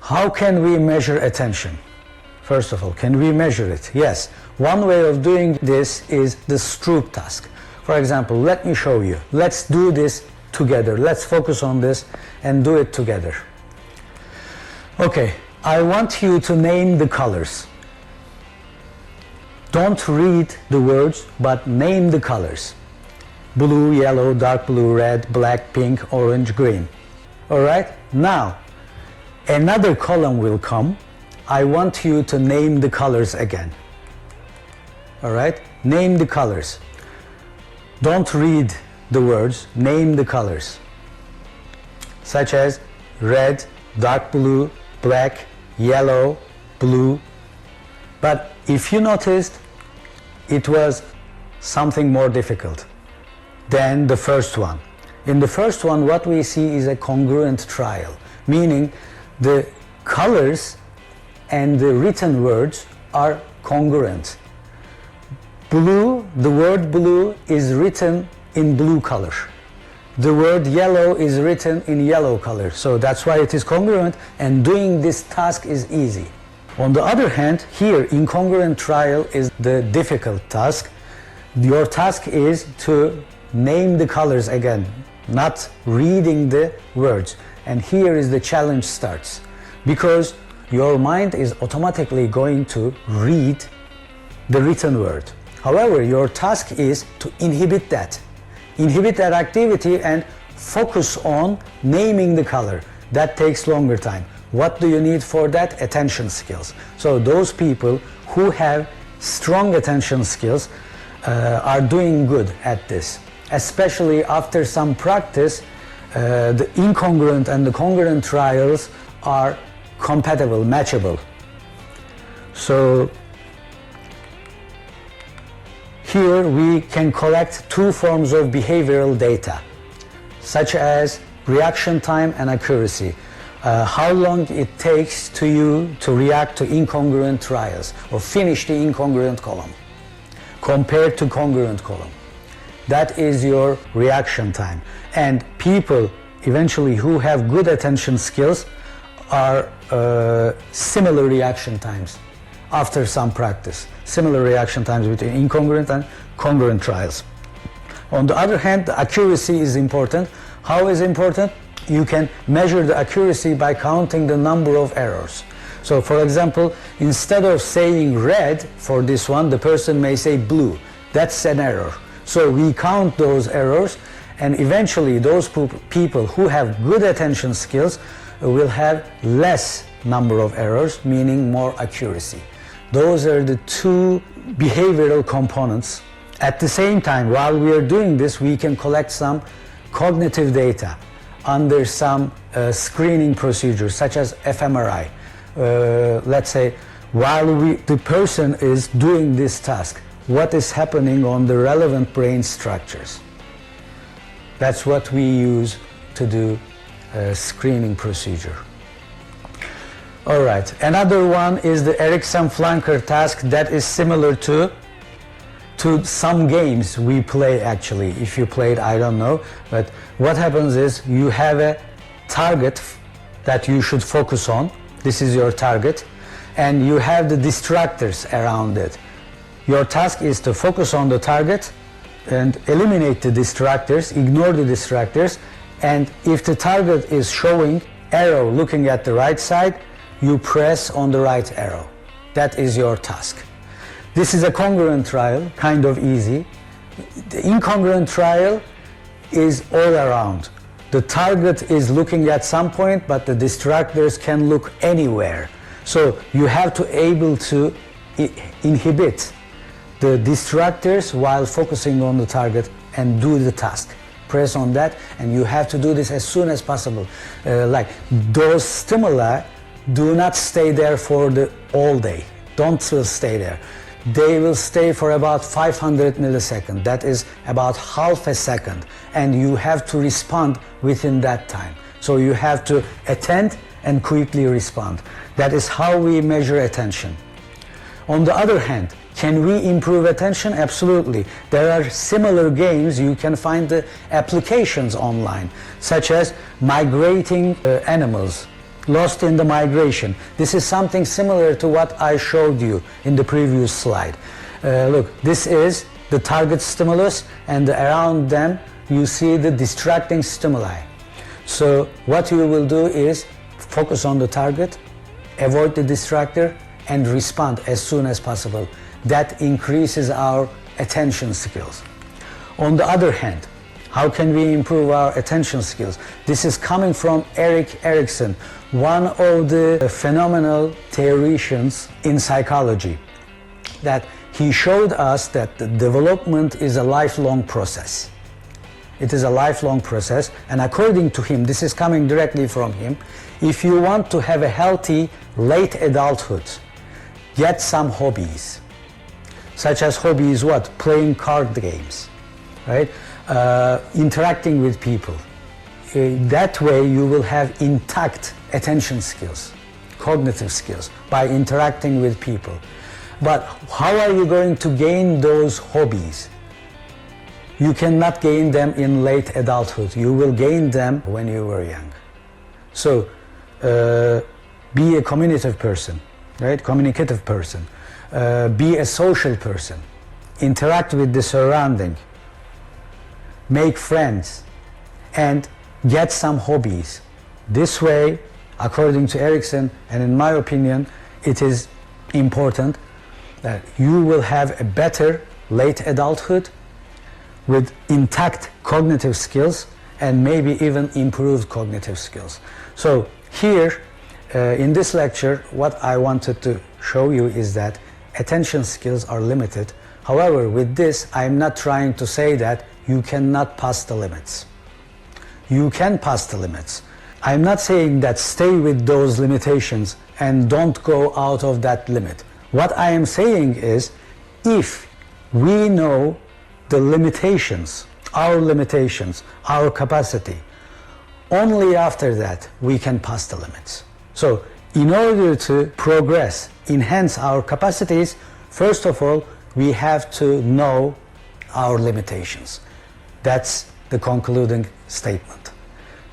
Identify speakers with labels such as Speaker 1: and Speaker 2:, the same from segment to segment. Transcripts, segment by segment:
Speaker 1: How can we measure attention? First of all, can we measure it? Yes. One way of doing this is the Stroop task. For example, let me show you. Let's do this together. Let's focus on this and do it together. Okay, I want you to name the colors. Don't read the words, but name the colors. Blue, yellow, dark blue, red, black, pink, orange, green. All right? Now, another column will come. I want you to name the colors again. All right? Name the colors. Don't read the words, name the colors. Such as red, dark blue, black, yellow, blue. But if you noticed, it was something more difficult than the first one. In the first one, what we see is a congruent trial, meaning the colors and the written words are congruent. Blue, the word blue is written in blue color. The word yellow is written in yellow color. So that's why it is congruent, and doing this task is easy. On the other hand, here incongruent trial is the difficult task. Your task is to name the colors again, not reading the words. And here is the challenge starts, because your mind is automatically going to read the written word. However, your task is to inhibit that activity and focus on naming the color. That takes longer time. What do you need for that? Attention skills. So those people who have strong attention skills are doing good at this. Especially after some practice, the incongruent and the congruent trials are compatible, matchable. So here we can collect two forms of behavioral data, such as reaction time and accuracy. How long it takes to you to react to incongruent trials or finish the incongruent column compared to congruent column. That is your reaction time. And people eventually who have good attention skills are similar reaction times after some practice. Similar reaction times between incongruent and congruent trials. On the other hand, the accuracy is important. How is important? You can measure the accuracy by counting the number of errors. So for example, instead of saying red for this one, the person may say blue. That's an error. So we count those errors, and eventually those people who have good attention skills will have less number of errors, meaning more accuracy. Those are the two behavioral components. At the same time, while we are doing this, we can collect some cognitive data under some screening procedures, such as fMRI. Let's say, while the person is doing this task, what is happening on the relevant brain structures. That's what we use to do a screening procedure. All right, another one is the Erickson-Flanker task that is similar to some games we play actually. If you played, I don't know, but what happens is you have a target that you should focus on. This is your target, and you have the distractors around it. Your task is to focus on the target and eliminate the distractors, ignore the distractors, and if the target is showing arrow looking at the right side, you press on the right arrow. That is your task. This is a congruent trial, kind of easy. The incongruent trial is all around. The target is looking at some point, but the distractors can look anywhere. So you have to able to inhibit the distractors while focusing on the target and do the task. Press on that, and you have to do this as soon as possible. Like those stimuli do not stay there for all day. Don't stay there. They will stay for about 500 milliseconds. That is about half a second, and you have to respond within that time. So you have to attend and quickly respond. That is how we measure attention. On the other hand, can we improve attention? Absolutely. There are similar games. You can find the applications online, such as migrating animals. lost in the migration. This is something similar to what I showed you in the previous slide. Look, this is the target stimulus, and around them you see the distracting stimuli. So what you will do is focus on the target, avoid the distractor, and respond as soon as possible. That increases our attention skills. On the other hand, how can we improve our attention skills? This is coming from Erik Erikson, one of the phenomenal theoreticians in psychology, that he showed us that the development is a lifelong process. It is a lifelong process, and according to him, this is coming directly from him, if you want to have a healthy late adulthood, get some hobbies, such as hobbies what? Playing card games, right? Interacting with people. That way you will have intact attention skills, cognitive skills, by interacting with people. But how are you going to gain those hobbies? You cannot gain them in late adulthood. You will gain them when you were young. So be a communicative person, right? Communicative person. Be a social person. Interact with the surrounding. Make friends and get some hobbies. This way, according to Erikson, and in my opinion, it is important that you will have a better late adulthood with intact cognitive skills and maybe even improved cognitive skills. So here, in this lecture, what I wanted to show you is that attention skills are limited. However, with this, I'm not trying to say that you cannot pass the limits. You can pass the limits. I'm not saying that stay with those limitations and don't go out of that limit. What I am saying is, if we know the limitations, our capacity, only after that we can pass the limits. So in order to progress, enhance our capacities, first of all, we have to know our limitations. That's the concluding statement.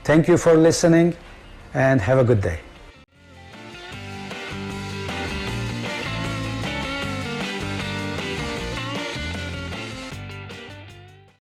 Speaker 1: Thank you for listening and have a good day.